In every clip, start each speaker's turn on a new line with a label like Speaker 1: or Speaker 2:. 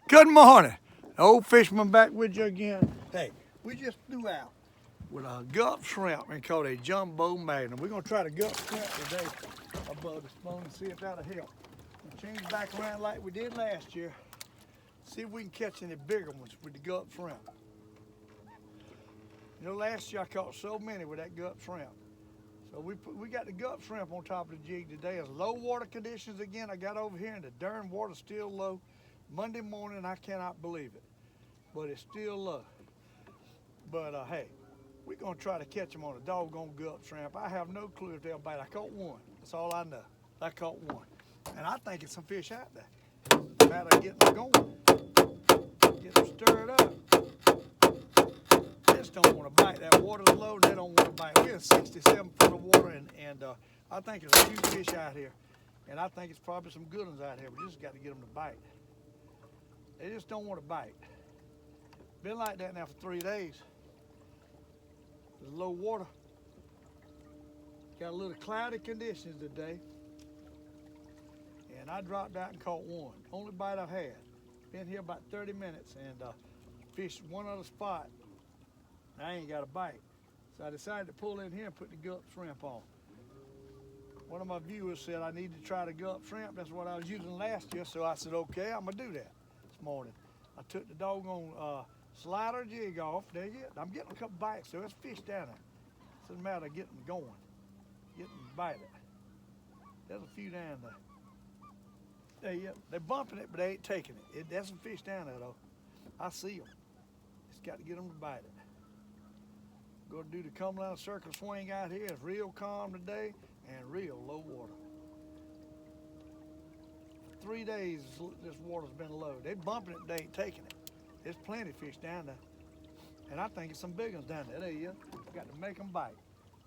Speaker 1: Good morning. Old Fisherman back with you again. Hey, we just threw out with a gulp shrimp and called a jumbo magnum. We're going to try the gulp shrimp today above the spoon and see if that'll help. We'll change back around like we did last year. See if we can catch any bigger ones with the gulp shrimp. You know, last year I caught so many with that gulp shrimp. So we got the gulp shrimp on top of the jig today. It's low water conditions again. I got over here and the darn water's still low. Monday morning, I cannot believe it, but it's still low. But hey, we're gonna try to catch them on a doggone gulp shrimp. I have no clue if they'll bite. I caught one. That's all I know. I caught one, and I think it's some fish out there. Matter of getting them going, get them stirred up. They just don't want to bite. That water's low. They don't want to bite. We're in 67 foot of water, and I think there's a few fish out here, and I think it's probably some good ones out here. We just got to get them to bite. They just don't want to bite. Been like that now for 3 days. There's low water. Got a little cloudy conditions today. And I dropped out and caught one. Only bite I've had. Been here about 30 minutes and fished one other spot. I ain't got a bite. So I decided to pull in here and put the gulp shrimp on. One of my viewers said I need to try the gulp shrimp. That's what I was using last year. So I said, okay, I'm gonna do that. Morning. I took the doggone slider jig off. There you go. I'm getting a couple bites, so there's fish down there. It doesn't matter getting them going, getting them bite it. There's a few down there. There you go. They're bumping it, but they ain't taking it. There's some fish down there though. I see them. Just got to get them to bite it. Going to do the come down circle swing out here. It's real calm today and real low water. 3 days this water's been low. They bumping it, they ain't taking it. There's plenty of fish down there. And I think it's some big ones down there. There you go. Got to make them bite.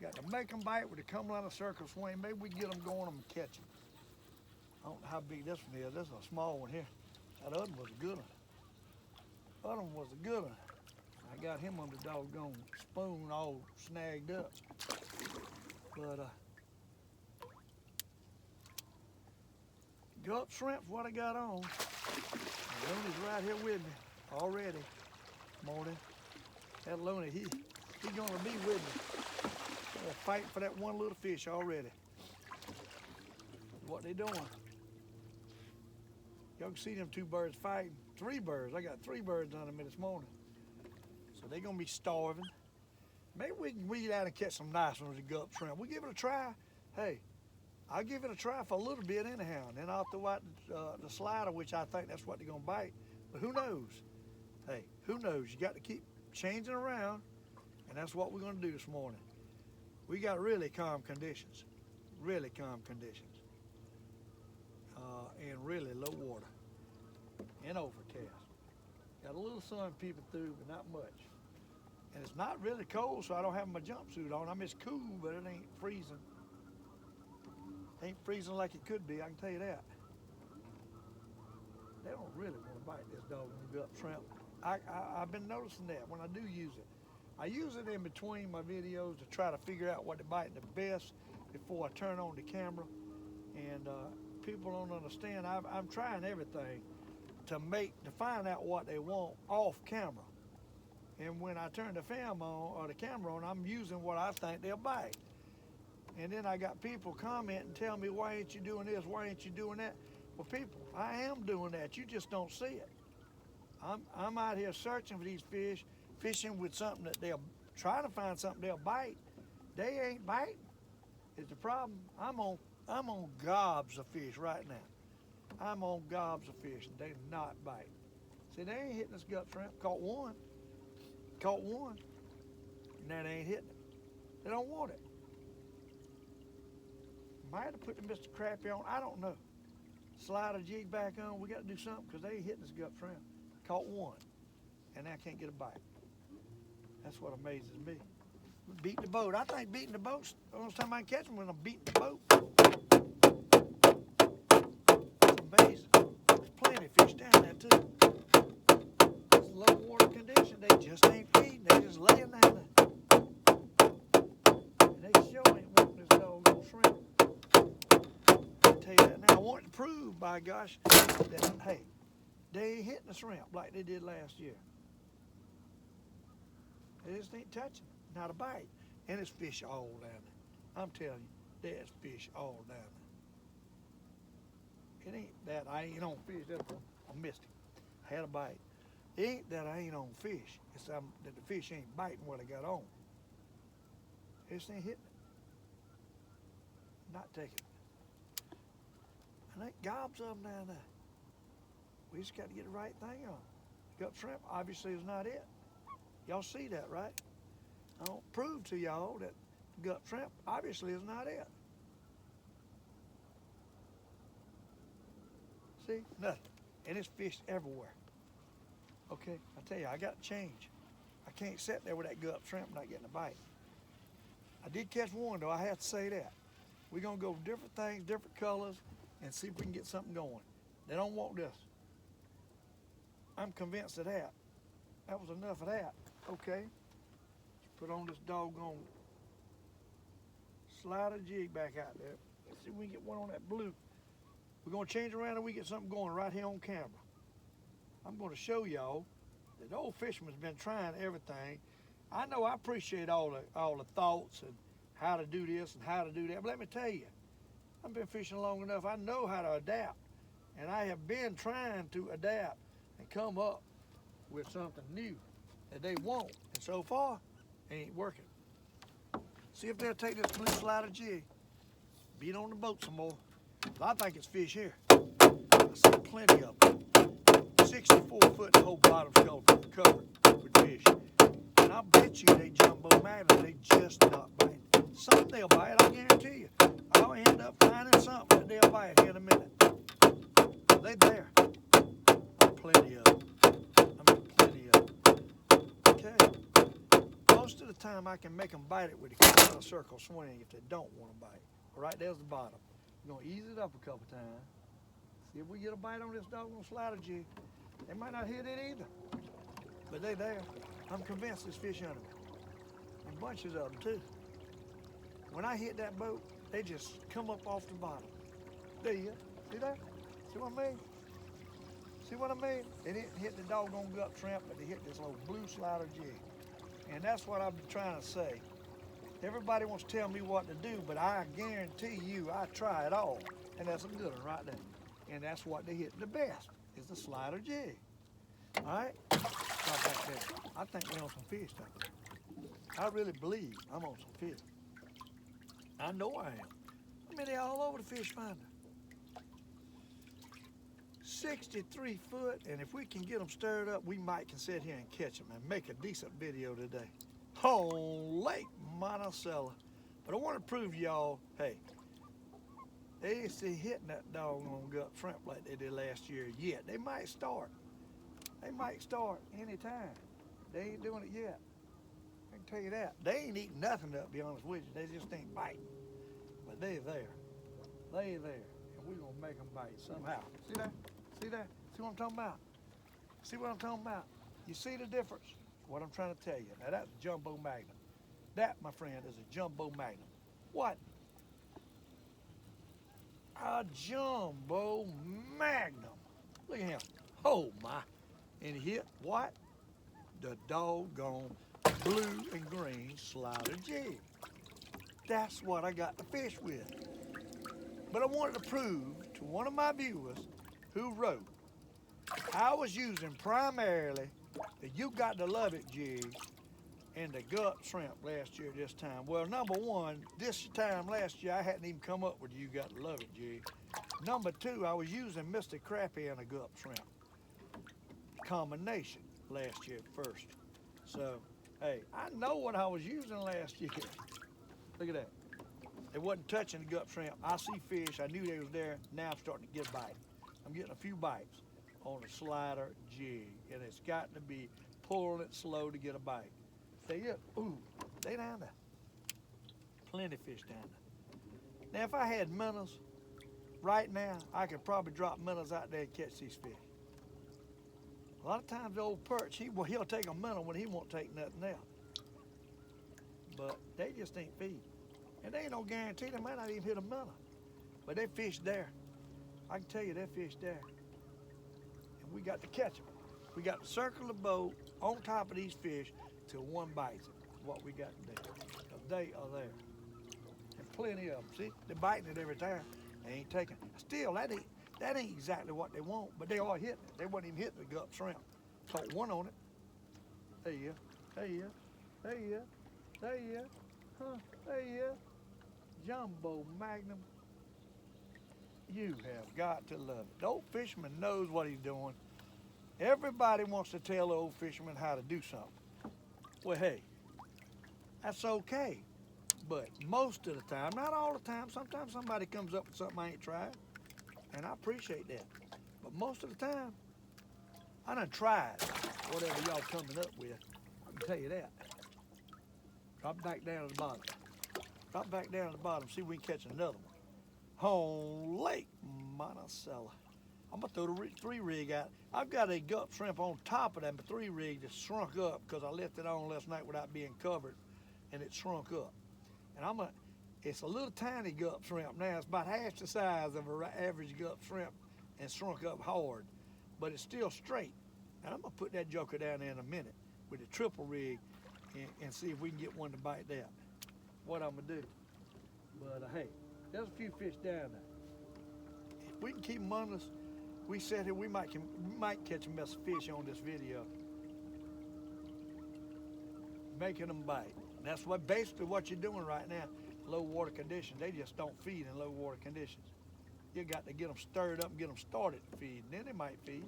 Speaker 1: Got to make them bite with the come down the circle swing. Maybe we can get them going and catch them. I don't know how big this one is. This is a small one here. That other one was a good one. Other one was a good one. I got him on the doggone spoon all snagged up. But gulp shrimp's what I got on. Looney's right here with me already. Morning. That Looney, he gonna be with me. They're fighting for that one little fish already. What they doing? Y'all can see them two birds fighting. 3 birds. I got 3 birds under me this morning. So they gonna be starving. Maybe we can weed out and catch some nice ones with gulp shrimp. We give it a try. Hey. I'll give it a try for a little bit anyhow, and then I'll throw out the slider, which I think that's what they're gonna bite. But who knows? Hey, who knows? You got to keep changing around, and that's what we're gonna do this morning. We got really calm conditions, and really low water and overcast. Got a little sun peeping through, but not much. And it's not really cold, so I don't have my jumpsuit on. I mean, it's cool, but it ain't freezing. Ain't freezing like it could be, I can tell you that. They don't really want to bite this doggone gulp shrimp. I've been noticing that when I do use it. I use it in between my videos to try to figure out what to bite the best before I turn on the camera. And people don't understand, I'm trying everything to find out what they want off camera. And when I turn the film on, or the camera on, I'm using what I think they'll bite. And then I got people comment and tell me, why ain't you doing this? Why ain't you doing that? Well, people, I am doing that. You just don't see it. I'm out here searching for these fish, fishing with something that they'll try to find something they'll bite. They ain't biting. It's the problem. I'm on gobs of fish right now. I'm on gobs of fish and they not biting. See, they ain't hitting this gulp shrimp. Caught one. And that ain't hitting it. They don't want it. Might have put the Mr. Crappy on, I don't know. Slide a jig back on, we got to do something because they ain't hitting this gulp shrimp. Caught one, and I can't get a bite. That's what amazes me. Beating the boat. I think beating the boat's the only time I can catch them when I'm beating the boat. It's amazing. There's plenty of fish down there too. It's low water condition, they just ain't feeding, they just laying down there. And they sure ain't wanting this doggone shrimp. I tell you that now. I want to prove, by gosh, that hey, They ain't hitting the shrimp like they did last year. They just ain't touching, not a bite. And it's fish all down there. I'm telling you, there's fish all down there. It ain't that I ain't on fish. That's I missed it. I had a bite. It ain't that I ain't on fish. It's that the fish ain't biting what I got on. It just ain't hitting it. Not taking it. And that gobs of them down there. We just got to get the right thing on. Gut shrimp obviously is not it. Y'all see that, right? I don't prove to y'all that gut shrimp obviously is not it. See, nothing. And it's fish everywhere. Okay, I tell you, I got to change. I can't sit there with that gut shrimp and not getting a bite. I did catch one though, I have to say that. We're gonna go different things, different colors, and see if we can get something going. They don't want this. I'm convinced of that. That was enough of that. Okay, let's put on this doggone slider jig back out there. Let's see if we can get one on that blue. We're gonna change around and we get something going right here on camera. I'm gonna show y'all that the Old Fisherman's been trying everything. I know I appreciate all the thoughts and how to do this and how to do that, but let me tell you, I've been fishing long enough. I know how to adapt, and I have been trying to adapt and come up with something new that they want, and so far, it ain't working. See if they'll take this blue slider jig, beat on the boat some more. I think it's fish here. I see plenty of them. 64 foot, the whole bottom's covered with fish. And I bet you they jumbo magnets, they just not bite. Some they'll bite, I guarantee you. I'll end up finding something that they'll bite here in a minute. They there. Plenty of them. I mean, plenty of them. Okay. Most of the time I can make them bite it with a kind of circle swing if they don't want to bite. Right there's the bottom. We're going to ease it up a couple times. See if we get a bite on this doggone slider jig. They might not hit it either, but they there. I'm convinced there's fish under it. And bunches of them too. When I hit that boat, they just come up off the bottom. There you go. See that? See what I mean? See what I mean? They didn't hit the doggone gut shrimp, but they hit this little blue slider jig. And that's what I've been trying to say. Everybody wants to tell me what to do, but I guarantee you I try it all. And that's a good one right there. And that's what they hit the best, is the slider jig. All right? Right back there. I think we're on some fish though. I really believe I'm on some fish. I know I am. I mean, they're all over the fish finder. 63 foot, and if we can get them stirred up, we might can sit here and catch them and make a decent video today. On Lake Monticello. But I want to prove to y'all, hey, they ain't still hitting that doggone gut shrimp like they did last year yet. They might start. They might start anytime. They ain't doing it yet. I can tell you that. They ain't eating nothing up, to be honest with you. They just ain't biting. But they're there. They're there. And we're going to make them bite somehow. See that? See that? See what I'm talking about? See what I'm talking about? You see the difference? What I'm trying to tell you. Now that's a jumbo magnum. That, my friend, is a jumbo magnum. What? A jumbo magnum. Look at him. Oh my. And he hit what? The doggone blue and green slider jig. That's what I got to fish with. But I wanted to prove to one of my viewers who wrote, I was using primarily the You Got to Love It jig and the gut shrimp last year this time. Well, number one, this time last year I hadn't even come up with the You Got to Love It jig. Number two, I was using Mr. Crappie and a gut shrimp combination last year first. So, hey, I know what I was using last year. Look at that. It wasn't touching the gut shrimp. I see fish. I knew they was there. Now I'm starting to get a bite. I'm getting a few bites on a slider jig, and it's got to be pulling it slow to get a bite. See it? Ooh, they down there. Plenty of fish down there. Now, if I had minnows right now, I could probably drop minnows out there and catch these fish. A lot of times the Old Perch, he'll take a minnow when he won't take nothing else. But they just ain't feeding. And there ain't no guarantee they might not even hit a minnow. But they fish there. I can tell you they fish there. And we got to catch them. We got to circle the boat on top of these fish till one bites it. What we got to do. Because they are there. And plenty of them. See, they're biting it every time. They ain't taking it. Still, that ain't exactly what they want, but they are hitting it. They wasn't even hitting the gut shrimp. Caught one on it. There you go. There you go. There you go. There you go. Huh? There you go. Jumbo Magnum. You have got to love it. The Old Fisherman knows what he's doing. Everybody wants to tell the Old Fisherman how to do something. Well, hey, that's okay. But most of the time, not all the time, sometimes somebody comes up with something I ain't tried, and I appreciate that. But most of the time, I done tried whatever y'all coming up with. I can tell you that. Drop back down to the bottom. Drop back down to the bottom, see if we can catch another one. Home Lake, Monticello. I'm gonna throw the 3-rig out. I've got a gut shrimp on top of that 3-rig that shrunk up because I left it on last night without being covered, and it shrunk up. And it's a little tiny gut shrimp now. It's about half the size of an average gut shrimp and shrunk up hard, but it's still straight. And I'm gonna put that joker down there in a minute with the triple rig and see if we can get one to bite that. What I'm gonna do. But hey, there's a few fish down there. If we can keep them under us, we said here we might catch a mess of fish on this video. Making them bite. And that's basically what you're doing right now. Low water conditions, they just don't feed in low water conditions. You got to get them stirred up and get them started to feed, and then they might feed.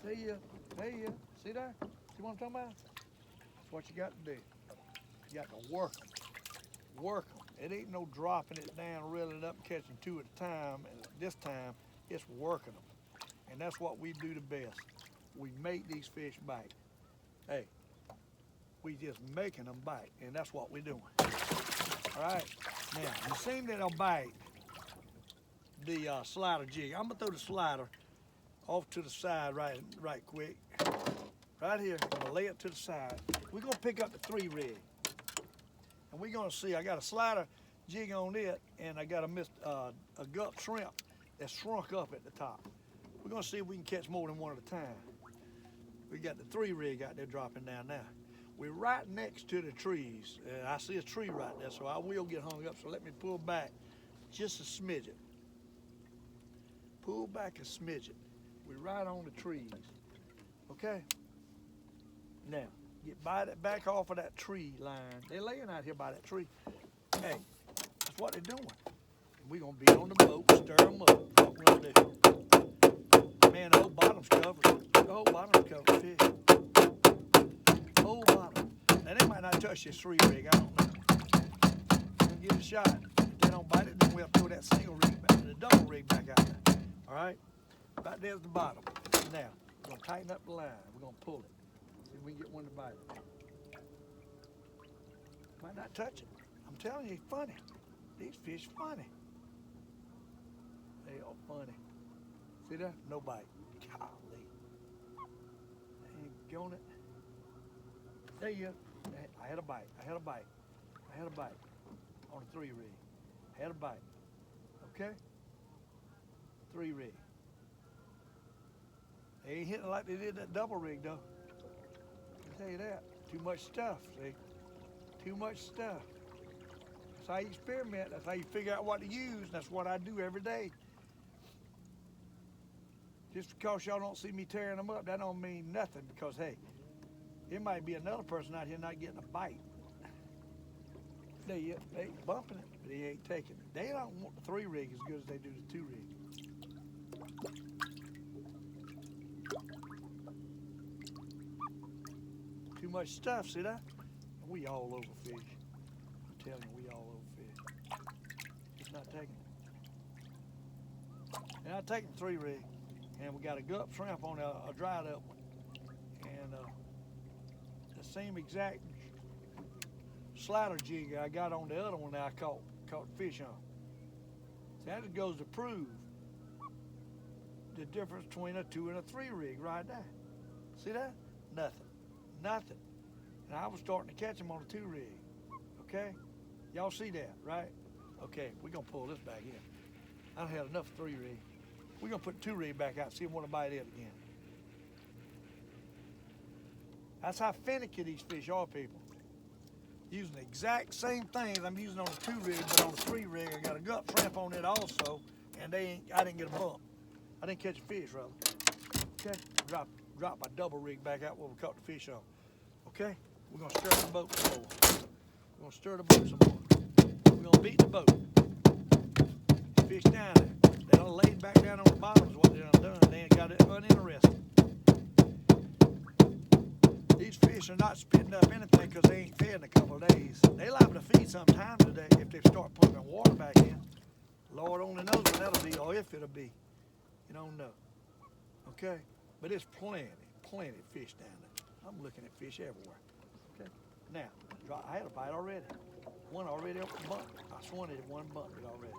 Speaker 1: There you go. See that? See what I'm talking about? That's what you got to do. You got to work them. Work them. It ain't no dropping it down, reeling it up, and catching two at a time. And this time, it's working them. And that's what we do the best. We make these fish bite. Hey, we just making them bite, and that's what we're doing. All right. Now, you seen that I'll bite the slider jig. I'm gonna throw the slider off to the side right quick. Right here, I'm gonna lay it to the side. We're gonna pick up the 3-rig. And we're gonna see, I got a slider jig on it, and I got a gut shrimp that's shrunk up at the top. We're gonna see if we can catch more than one at a time. We got the 3-rig out there dropping down now. We're right next to the trees. I see a tree right there, so I will get hung up, so let me pull back just a smidget. Pull back a smidget. We're right on the trees, okay? Now, get back off of that tree line. They're laying out here by that tree. Hey, that's what they're doing. We're gonna be on the boat, stir them up. What we're gonna do. Man, the whole bottom's covered. The whole bottom's covered fish. Whole bottom. Now, they might not touch this 3-rig, I don't know. We'll give it a shot. If they don't bite it, then we'll throw that single rig back, the double rig back out there. All right? About there's the bottom. Now, we're gonna tighten up the line. We're gonna pull it. See if we can get one to bite it. Might not touch it. I'm telling you, it's funny. These fish funny. They are funny. See that? No bite. Golly. Ain't going it. There you go. I had a bite. I had a bite. I had a bite on a 3-rig. Had a bite. Okay? 3-rig. They ain't hitting like they did that double rig though. I'll tell you that. Too much stuff, see? Too much stuff. That's how you experiment. That's how you figure out what to use. That's what I do every day. Just because y'all don't see me tearing them up, that don't mean nothing because, hey, there might be another person out here not getting a bite. They bumping it, but they ain't taking it. They don't want the 3-rig as good as they do the 2-rig. Too much stuff, see that? We all over fish. I'm telling you, we all over fish. Just not taking it. And I take the 3-rig, and we got a gut shrimp on a dried up one. And the same exact slider jig I got on the other one that I caught fish on. So that goes to prove the difference between a 2 and a 3-rig right there. See that? Nothing. Nothing. And I was starting to catch them on a 2-rig. Okay? Y'all see that, right? Okay, we're gonna pull this back in. I done had enough 3-rig. We're gonna put 2 rig back out, see if we wanna bite it again. That's how finicky these fish are, people. Using the exact same things I'm using on the 2 rig, but on the 3 rig, I got a gut shrimp on it also, and I didn't get a bump. I didn't catch a fish, rather. Okay, drop my double rig back out where we caught the fish on. Okay, we're gonna stir the boat some more. We're gonna stir the boat some more. We're gonna beat the boat. Fish down there. They done laid back down on the bottom is what they done. They ain't got it uninterested. These fish are not spitting up anything because they ain't fed in a couple of days. They liable to feed sometime today if they start pumping water back in. Lord only knows when that'll be or if it'll be. You don't know. Okay? But it's plenty of fish down there. I'm looking at fish everywhere. Okay? Now, I had a bite already. One already up the bump. I swung it at one bumped it already.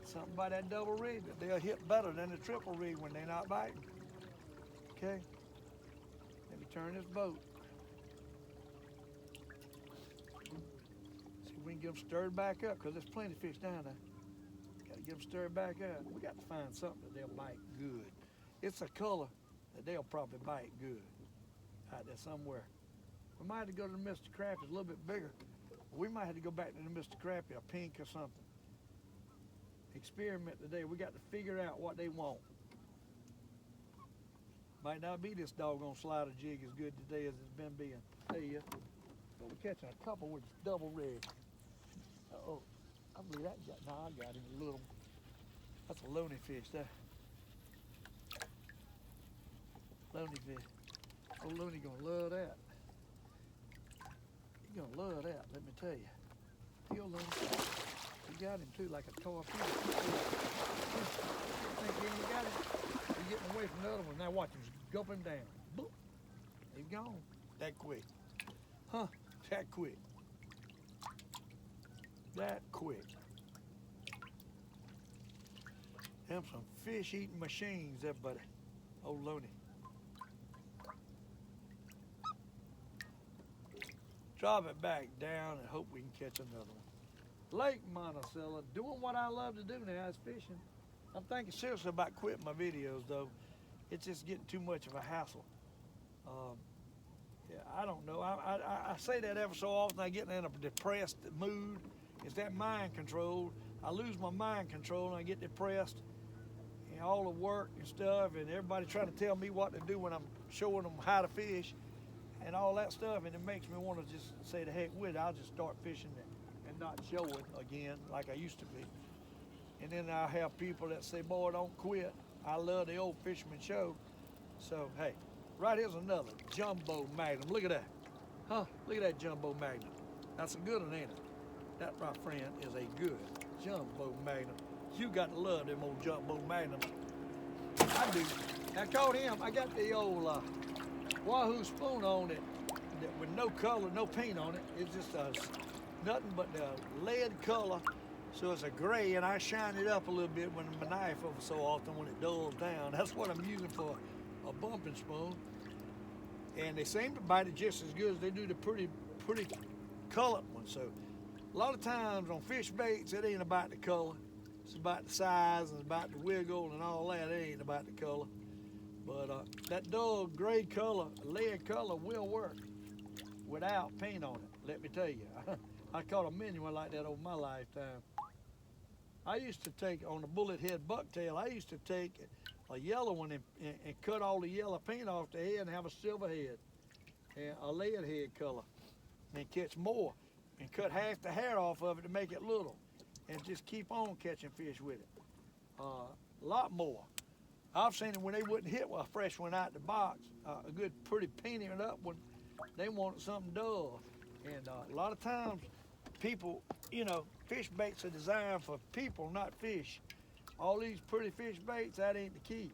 Speaker 1: Something about that double rig that they'll hit better than the triple rig when they're not biting. Okay? Let me turn this boat. See if we can get them stirred back up because there's plenty of fish down there. Got to get them stirred back up. We got to find something that they'll bite good. It's a color that they'll probably bite good out there somewhere. We might have to go to the Mr. Crappie, it's a little bit bigger. We might have to go back to the Mr. Crappie, a pink or something. Experiment today. We got to figure out what they want. Might not be this doggone slider jig as good today as it's been being. Tell you, but we're catching a couple with double rig. Uh-oh, I believe that got, no, I got him a little. That's a loony fish there. Loony fish. Oh, loony gonna love that. He gonna love that, let me tell you. He'll loony. You got him too, like a toy fish. Think you got him? He's getting away from the other one. Now watch him gulping down. Boop. He's gone. That quick. Huh? That quick. That quick. Them some fish-eating machines there, buddy. Old loony. Drop it back down and hope we can catch another one. Lake Monticello, doing what I love to do now is fishing. I'm thinking seriously about quitting my videos though. It's just getting too much of a hassle. Yeah, I don't know. I say that ever so often. I get in a depressed mood. It's that mind control. I lose my mind control and I get depressed. And all the work and stuff and everybody trying to tell me what to do when I'm showing them how to fish and all that stuff, and it makes me want to just say the heck with it. I'll just start fishing and not show it again like I used to be. And then I have people that say, boy, don't quit. I love the Old Fisherman show. So, hey, right here's another jumbo magnum. Look at that. Huh? Look at that jumbo magnum. That's a good one, ain't it? That, my friend, is a good jumbo magnum. You got to love them old jumbo magnums. I do. I caught him. I got the old Wahoo spoon on it with no color, no paint on it. It's just nothing but the lead color. So it's a gray, and I shine it up a little bit with my knife over so often when it dulls down. That's what I'm using for a bumping spoon. And they seem to bite it just as good as they do the pretty colored one. So a lot of times on fish baits, it ain't about the color. It's about the size and it's about the wiggle and all that. It ain't about the color. But that dull gray color, lead color will work without paint on it, let me tell you. I caught a mini one like that over my lifetime. I used to take, on the bullet head bucktail, I used to take a yellow one and cut all the yellow paint off the head and have a silver head and a lead head color and catch more and cut half the hair off of it to make it little and just keep on catching fish with it. A lot more. I've seen it when they wouldn't hit a fresh one out the box, a good pretty painted up one, they wanted something dull. And a lot of times people, you know, fish baits are designed for people, not fish. All these pretty fish baits, that ain't the key.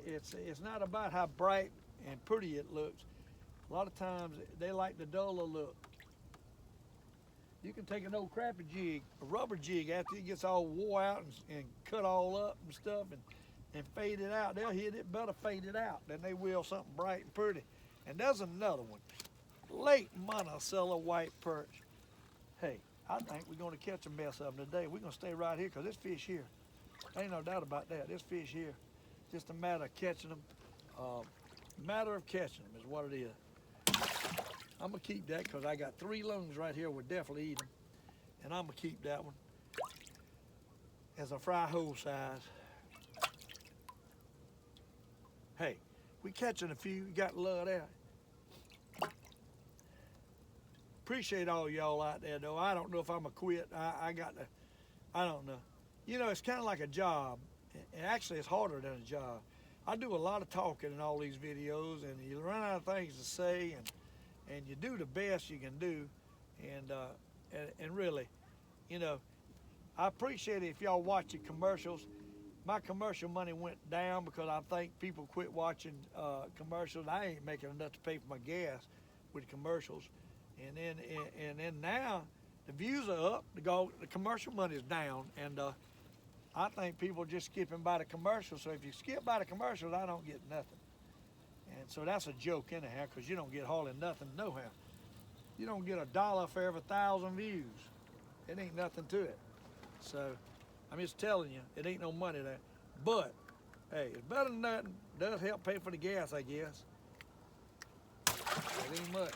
Speaker 1: It's not about how bright and pretty it looks. A lot of times they like the duller look. You can take an old crappie jig, a rubber jig, after it gets all wore out and cut all up and stuff and fade it out. They'll hit it better faded out than they will something bright and pretty. And there's another one. Lake Monticello White Perch. Hey, I think we're going to catch a mess of them today. We're going to stay right here because this fish here, Ain't no doubt about that. This fish here, just a matter of catching them. Matter of catching them is what it is. I'm gonna keep that because I got 3 lungs right here. We'll definitely eat them, and I'm gonna keep that one as a fry whole size. Hey, we catching a few. You got to love that. Appreciate all y'all out there, though. I don't know if I'm gonna quit. I don't know. You know, it's kind of like a job. And actually, it's harder than a job. I do a lot of talking in all these videos, and you run out of things to say, and you do the best you can do. And really, you know, I appreciate it if y'all watch the commercials. My commercial money went down because I think people quit watching commercials. I ain't making enough to pay for my gas with commercials. And then now the views are up. The commercial money is down, and I think people are just skipping by the commercials. So if you skip by the commercials, I don't get nothing. And so that's a joke anyhow, because you don't get hardly nothing no how. You don't get $1 for every 1,000 views. It ain't nothing to it. So I'm just telling you, it ain't no money there. But hey, it's better than nothing. Does help pay for the gas, I guess. It ain't much.